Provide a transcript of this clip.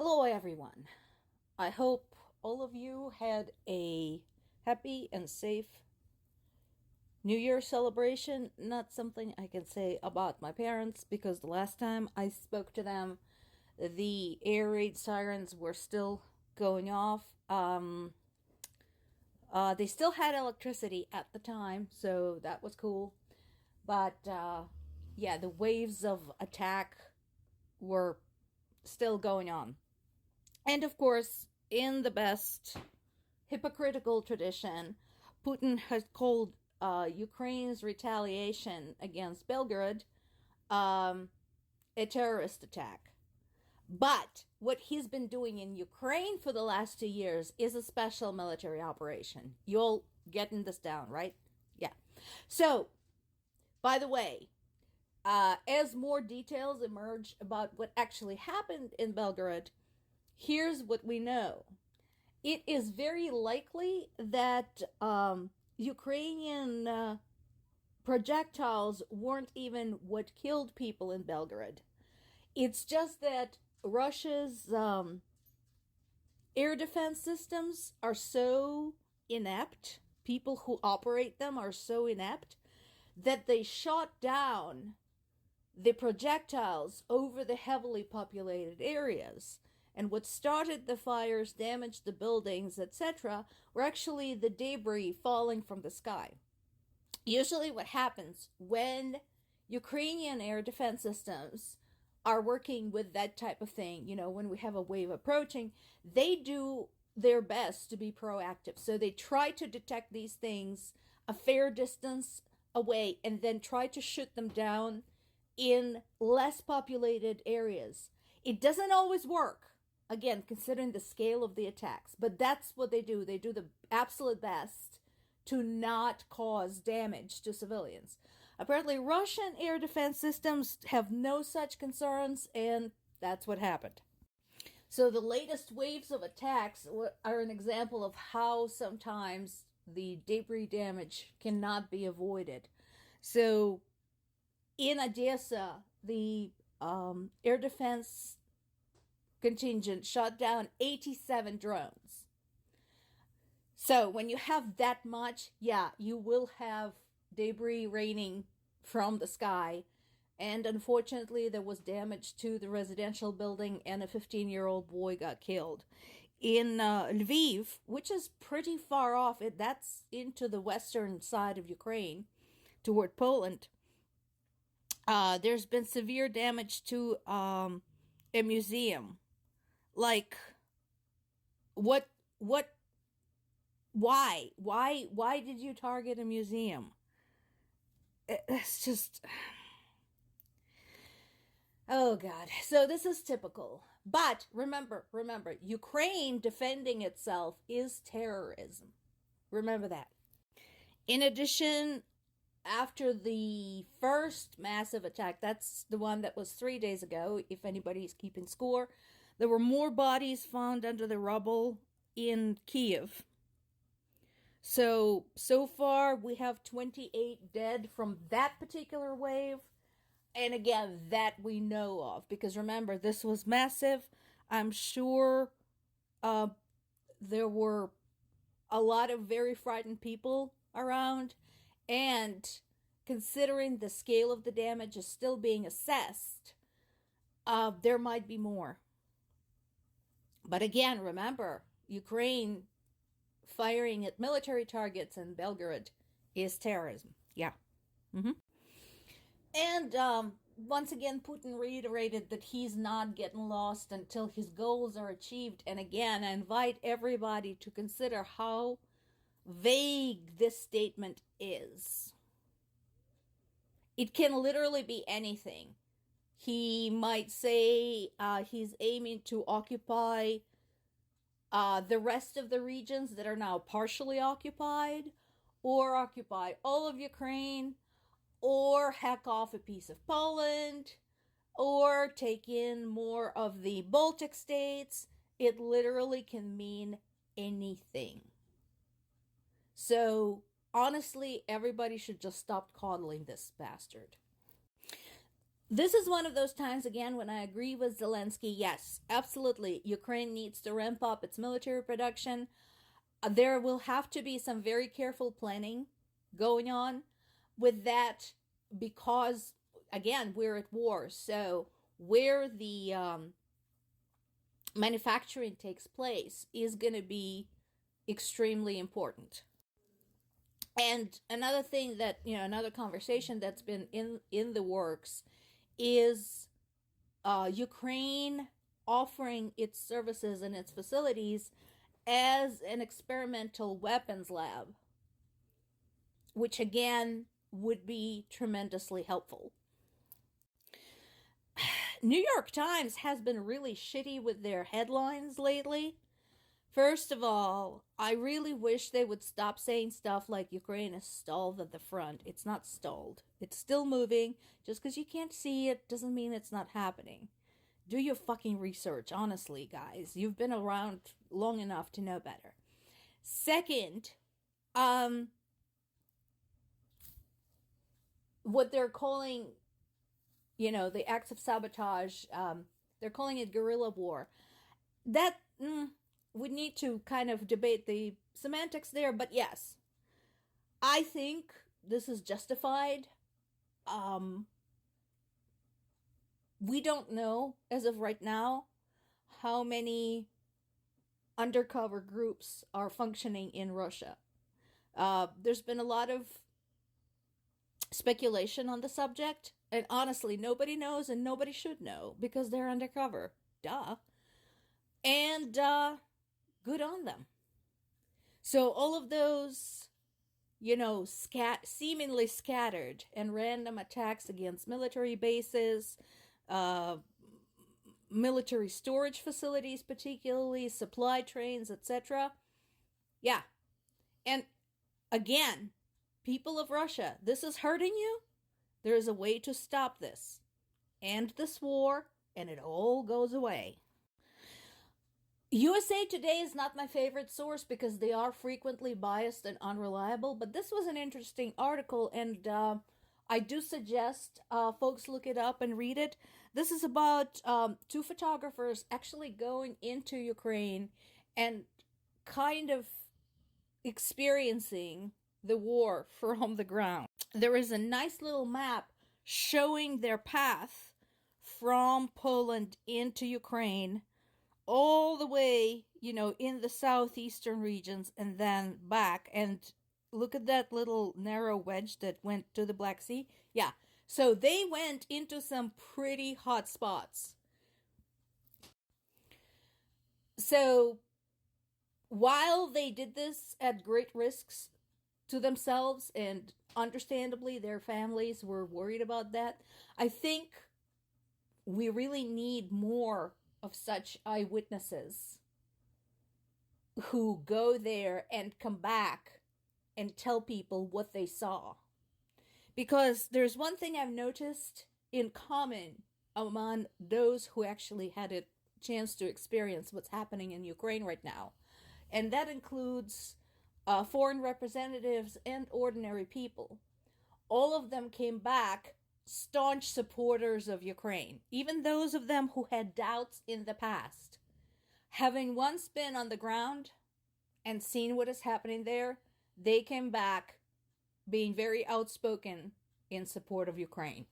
Hello, everyone. I hope all of you had a happy and safe New Year celebration. Not something I can say about my parents because the last time I spoke to them, the air raid sirens were still going off. They still had electricity at the time, so that was cool. But yeah, the waves of attack were still going on. And of course, in the best hypocritical tradition, Putin has called Ukraine's retaliation against Belgorod um, a terrorist attack. But what he's been doing in Ukraine for the last 2 years is a special military operation. You're getting this down, right? Yeah. So, by the way, as more details emerge about what actually happened in Belgorod, here's what we know. It is very likely that Ukrainian projectiles weren't even what killed people in Belgorod. It's just that Russia's air defense systems are so inept, people who operate them are so inept, that they shot down the projectiles over the heavily populated areas. And what started the fires, damaged the buildings, etc., were actually the debris falling from the sky. Usually, what happens when Ukrainian air defense systems are working with that type of thing, when we have a wave approaching, they do their best to be proactive. So they try to detect these things a fair distance away and then try to shoot them down in less populated areas. It doesn't always work, again, considering the scale of the attacks, but that's what they do. They do the absolute best to not cause damage to civilians. Apparently, Russian air defense systems have no such concerns, and that's what happened. So the latest waves of attacks are an example of how sometimes the debris damage cannot be avoided. So in Odessa, the air defense contingent shot down 87 drones. So when you have that much, yeah, you will have debris raining from the sky. And unfortunately, there was damage to the residential building, and a 15-year-old boy got killed. In Lviv, which is pretty far off, that's into the western side of Ukraine, toward Poland, there's been severe damage to a museum. Like, what why did you target a museum? It's just, oh god. So this is typical. But remember, Ukraine defending itself is terrorism. Remember that. In addition, after the first massive attack, that's the one that was 3 days ago, if anybody's keeping score, there were more bodies found under the rubble in Kyiv. So far, we have 28 dead from that particular wave. And again, that we know of. Because remember, this was massive. I'm sure there were a lot of very frightened people around. And considering the scale of the damage is still being assessed, there might be more. But again, remember, Ukraine firing at military targets in Belgorod is terrorism. Yeah. Mm-hmm. And once again, Putin reiterated that he's not getting lost until his goals are achieved. And again, I invite everybody to consider how vague this statement is. It can literally be anything. He might say he's aiming to occupy the rest of the regions that are now partially occupied, or occupy all of Ukraine, or hack off a piece of Poland, or take in more of the Baltic states. It literally can mean anything. So, honestly, everybody should just stop coddling this bastard. This is one of those times, again, when I agree with Zelensky. Yes, absolutely. Ukraine needs to ramp up its military production. There will have to be some very careful planning going on with that because, again, we're at war. So, where the manufacturing takes place is going to be extremely important. And another thing that, another conversation that's been in the works is Ukraine offering its services and its facilities as an experimental weapons lab, which again would be tremendously helpful. New York Times has been really shitty with their headlines lately. First of all, I really wish they would stop saying stuff like Ukraine is stalled at the front. It's not stalled. It's still moving. Just because you can't see it doesn't mean it's not happening. Do your fucking research, honestly, guys. You've been around long enough to know better. Second, what they're calling, the acts of sabotage, they're calling it guerrilla war. That, we need to kind of debate the semantics there, but yes, I think this is justified. We don't know, as of right now, how many undercover groups are functioning in Russia. There's been a lot of speculation on the subject, and honestly, nobody knows and nobody should know because they're undercover. Duh. And good on them. So all of those, seemingly scattered and random attacks against military bases, military storage facilities, particularly supply trains, etc. Yeah. And again, people of Russia, this is hurting you. There is a way to stop this. End this war, and it all goes away. USA Today is not my favorite source because they are frequently biased and unreliable, but this was an interesting article, and I do suggest folks look it up and read it. This is about two photographers actually going into Ukraine and kind of experiencing the war from the ground. There is a nice little map showing their path from Poland into Ukraine, all the way, in the southeastern regions and then back. And look at that little narrow wedge that went to the Black Sea. Yeah. So they went into some pretty hot spots. So while they did this at great risks to themselves, and understandably their families were worried about that, I think we really need more of such eyewitnesses who go there and come back and tell people what they saw. Because there's one thing I've noticed in common among those who actually had a chance to experience what's happening in Ukraine right now, and that includes foreign representatives and ordinary people. All of them came back staunch supporters of Ukraine, even those of them who had doubts in the past. Having once been on the ground and seen what is happening there, they came back being very outspoken in support of Ukraine.